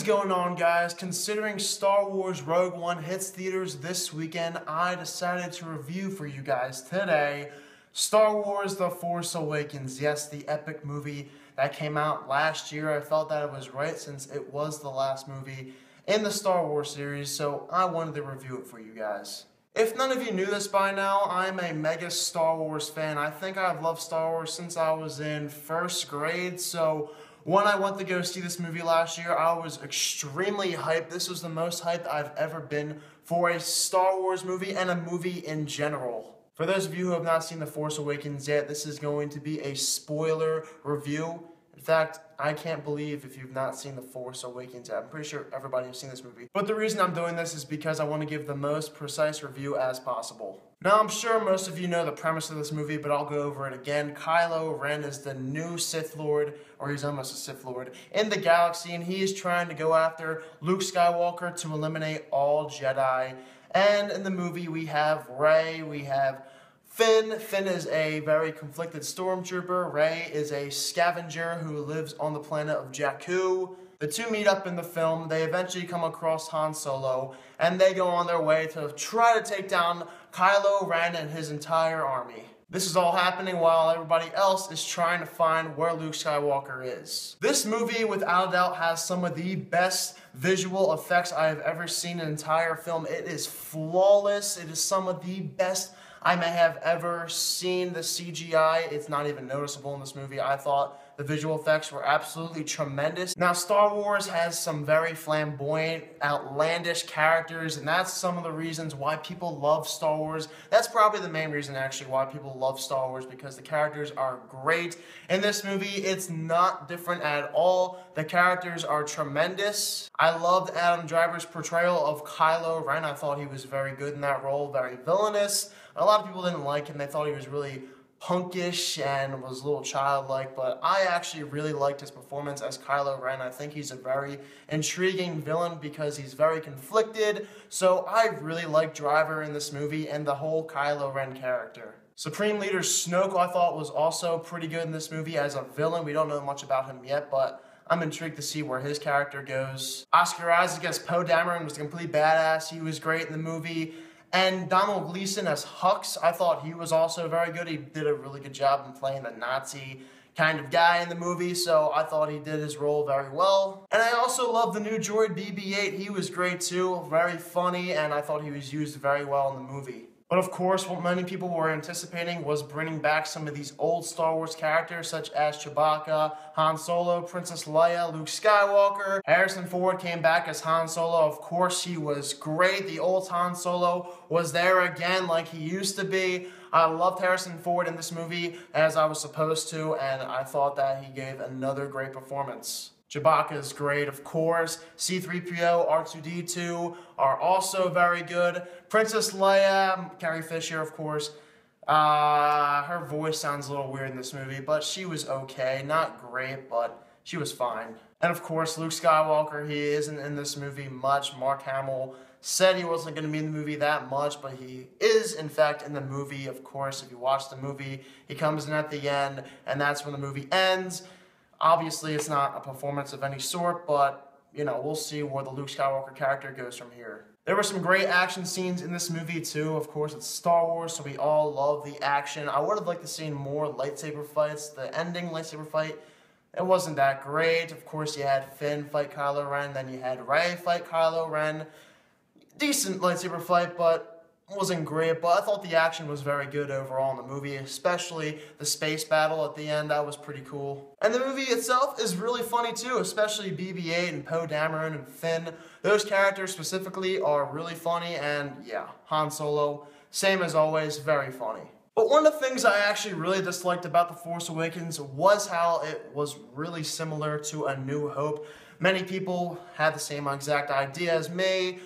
going on, guys? Considering Star Wars Rogue One hits theaters this weekend, I decided to review for you guys today Star Wars The Force Awakens. Yes, the epic movie that came out last year. I felt that it was right since it was the last movie in the Star Wars series, so I wanted to review it for you guys. If none of you knew this by now, I'm a mega Star Wars fan. I think I've loved Star Wars since I was in first grade, so when I went to go see this movie last year, I was extremely hyped. This was the most hyped I've ever been for a Star Wars movie and a movie in general. For those of you who have not seen The Force Awakens yet, this is going to be a spoiler review. In fact, I can't believe if you've not seen The Force Awakens yet. I'm pretty sure everybody has seen this movie. But the reason I'm doing this is because I want to give the most precise review as possible. Now, I'm sure most of you know the premise of this movie, but I'll go over it again. Kylo Ren is the new Sith Lord, or he's almost a Sith Lord, in the galaxy, and he is trying to go after Luke Skywalker to eliminate all Jedi. And in the movie, we have Rey, we have Finn. Finn is a very conflicted stormtrooper. Rey is a scavenger who lives on the planet of Jakku. The two meet up in the film. They eventually come across Han Solo, and they go on their way to try to take down Kylo Ren and his entire army. This is all happening while everybody else is trying to find where Luke Skywalker is. This movie, without a doubt, has some of the best visual effects I have ever seen in an entire film. It is flawless. It is some of the best I may have ever seen. The CGI, it's not even noticeable in this movie. I thought the visual effects were absolutely tremendous. Now, Star Wars has some very flamboyant, outlandish characters, and that's some of the reasons why people love Star Wars. That's probably the main reason, actually, why people love Star Wars, because the characters are great. In this movie, it's not different at all. The characters are tremendous. I loved Adam Driver's portrayal of Kylo Ren. I thought he was very good in that role, very villainous. A lot of people didn't like him. They thought he was really punkish and was a little childlike, but I actually really liked his performance as Kylo Ren. I think he's a very intriguing villain because he's very conflicted, so I really liked Driver in this movie and the whole Kylo Ren character. Supreme Leader Snoke, I thought, was also pretty good in this movie as a villain. We don't know much about him yet, but I'm intrigued to see where his character goes. Oscar Isaac as Poe Dameron was a complete badass. He was great in the movie. And Donald Gleason as Hux, I thought he was also very good. He did a really good job in playing the Nazi kind of guy in the movie, so I thought he did his role very well. And I also love the new droid BB-8. He was great too, very funny, and I thought he was used very well in the movie. But of course, what many people were anticipating was bringing back some of these old Star Wars characters such as Chewbacca, Han Solo, Princess Leia, Luke Skywalker. Harrison Ford came back as Han Solo. Of course, he was great. The old Han Solo was there again like he used to be. I loved Harrison Ford in this movie as I was supposed to, and I thought that he gave another great performance. Chewbacca is great, of course. C-3PO, R2-D2 are also very good. Princess Leia, Carrie Fisher, of course. Her voice sounds a little weird in this movie, but she was okay. Not great, but she was fine. And of course, Luke Skywalker, he isn't in this movie much. Mark Hamill said he wasn't going to be in the movie that much, but he is, in fact, in the movie. Of course, if you watch the movie, he comes in at the end, and that's when the movie ends. Obviously, it's not a performance of any sort, but, you know, we'll see where the Luke Skywalker character goes from here. There were some great action scenes in this movie, too. Of course, it's Star Wars, so we all love the action. I would have liked to see more lightsaber fights. The ending lightsaber fight, it wasn't that great. Of course, you had Finn fight Kylo Ren, then you had Rey fight Kylo Ren. Decent lightsaber fight, but wasn't great, but I thought the action was very good overall in the movie, especially the space battle at the end. That was pretty cool. And the movie itself is really funny too, especially BB-8 and Poe Dameron and Finn. Those characters specifically are really funny, and yeah, Han Solo, same as always, very funny. But one of the things I actually really disliked about The Force Awakens was how it was really similar to A New Hope. Many people had the same exact idea as me.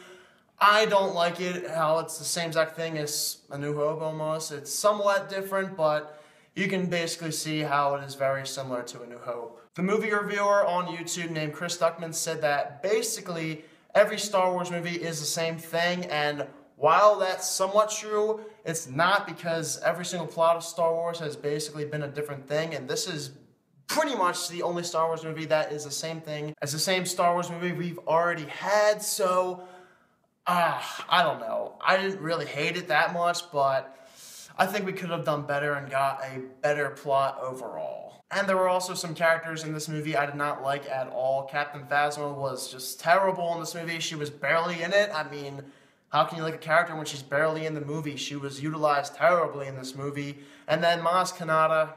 I don't like it, how it's the same exact thing as A New Hope almost. It's somewhat different, but you can basically see how it is very similar to A New Hope. The movie reviewer on YouTube named Chris Duckman said that basically every Star Wars movie is the same thing, and while that's somewhat true, it's not, because every single plot of Star Wars has basically been a different thing, and this is pretty much the only Star Wars movie that is the same thing as the same Star Wars movie we've already had, so I don't know. I didn't really hate it that much, but I think we could have done better and got a better plot overall. And there were also some characters in this movie I did not like at all. Captain Phasma was just terrible in this movie. She was barely in it. I mean, how can you like a character when she's barely in the movie? She was utilized terribly in this movie. And then Maz Kanata,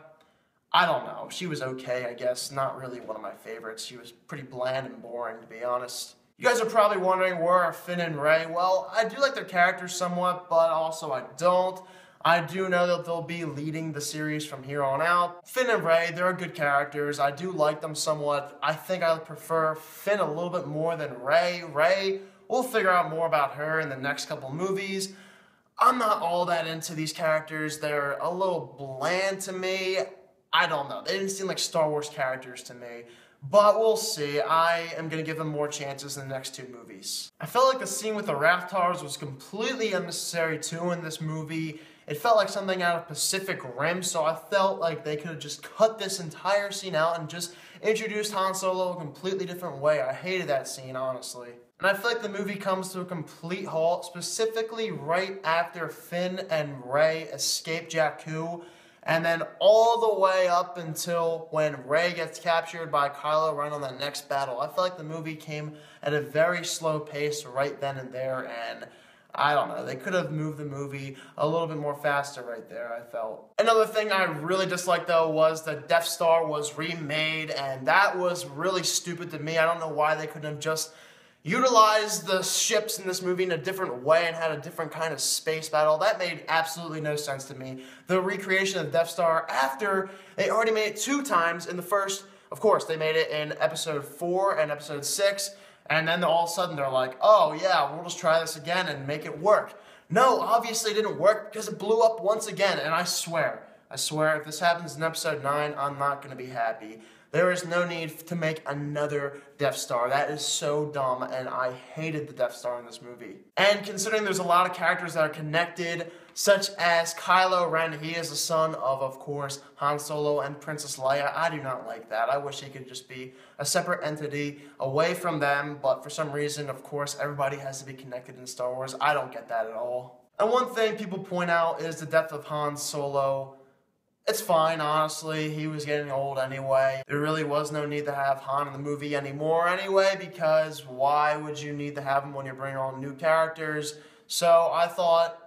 I don't know. She was okay, I guess. Not really one of my favorites. She was pretty bland and boring, to be honest. You guys are probably wondering, where are Finn and Rey? Well, I do like their characters somewhat, but also I don't. I do know that they'll be leading the series from here on out. Finn and Rey, they're good characters. I do like them somewhat. I think I prefer Finn a little bit more than Rey. Rey, we'll figure out more about her in the next couple movies. I'm not all that into these characters. They're a little bland to me. I don't know. They didn't seem like Star Wars characters to me. But we'll see. I am going to give them more chances in the next two movies. I felt like the scene with the Raftars was completely unnecessary too in this movie. It felt like something out of Pacific Rim, so I felt like they could have just cut this entire scene out and just introduced Han Solo a completely different way. I hated that scene, honestly. And I feel like the movie comes to a complete halt, specifically right after Finn and Rey escape Jakku, and then all the way up until when Rey gets captured by Kylo Ren on the next battle. I feel like the movie came at a very slow pace right then and there, and I don't know, they could have moved the movie a little bit more faster right there, I felt. Another thing I really disliked though was the Death Star was remade, and that was really stupid to me. I don't know why they couldn't have just utilized the ships in this movie in a different way and had a different kind of space battle. That made absolutely no sense to me. The recreation of Death Star after they already made it 2 times in the first, of course, they made it in episode 4 and episode 6, and then all of a sudden they're like, oh yeah, we'll just try this again and make it work. No, obviously it didn't work because it blew up once again, and I swear if this happens in episode 9, I'm not going to be happy. There is no need to make another Death Star. That is so dumb, and I hated the Death Star in this movie. And considering there's a lot of characters that are connected, such as Kylo Ren, he is the son of course, Han Solo and Princess Leia. I do not like that. I wish he could just be a separate entity away from them, but for some reason, of course, everybody has to be connected in Star Wars. I don't get that at all. And one thing people point out is the death of Han Solo. It's fine, honestly. He was getting old anyway. There really was no need to have Han in the movie anymore anyway, because why would you need to have him when you're bringing on new characters? So I thought,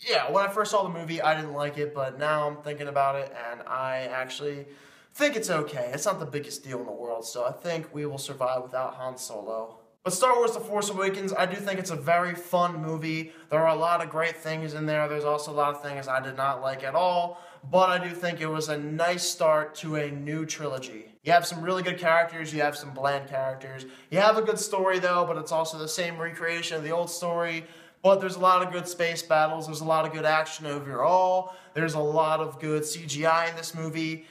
yeah, when I first saw the movie, I didn't like it, but now I'm thinking about it, and I actually think it's okay. It's not the biggest deal in the world, so I think we will survive without Han Solo. But Star Wars The Force Awakens, I do think it's a very fun movie. There are a lot of great things in there. There's also a lot of things I did not like at all. But I do think it was a nice start to a new trilogy. You have some really good characters. You have some bland characters. You have a good story, though, but it's also the same recreation of the old story. But there's a lot of good space battles. There's a lot of good action overall. There's a lot of good CGI in this movie.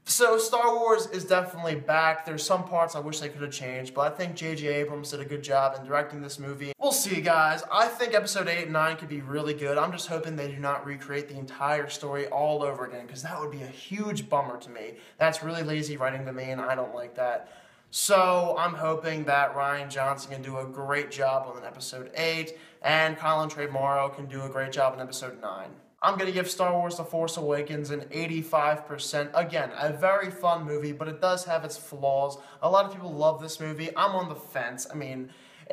So Star Wars is definitely back. There's some parts I wish they could have changed, but I think J.J. Abrams did a good job in directing this movie. We'll see, guys. I think episode 8 and 9 could be really good. I'm just hoping they do not recreate the entire story all over again, because that would be a huge bummer to me. That's really lazy writing to me, and I don't like that. So I'm hoping that Rian Johnson can do a great job on episode 8, and Colin Trevorrow can do a great job in episode 9. I'm going to give Star Wars The Force Awakens an 85%. Again, a very fun movie, but it does have its flaws. A lot of people love this movie. I'm on the fence. I mean,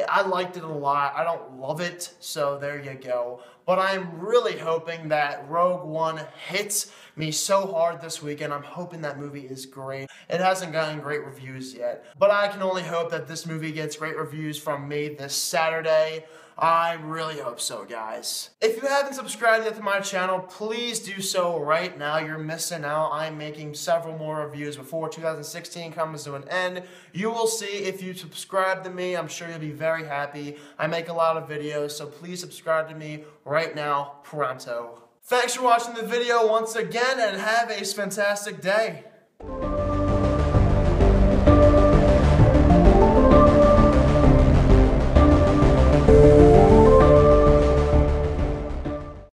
I liked it a lot. I don't love it, so there you go. But I'm really hoping that Rogue One hits me so hard this weekend. I'm hoping that movie is great. It hasn't gotten great reviews yet, but I can only hope that this movie gets great reviews from me this Saturday. I really hope so, guys. If you haven't subscribed yet to my channel, please do so right now. You're missing out. I'm making several more reviews before 2016 comes to an end. You will see if you subscribe to me. I'm sure you'll be very happy. I make a lot of videos, so please subscribe to me right now, pronto. Thanks for watching the video once again, and have a fantastic day.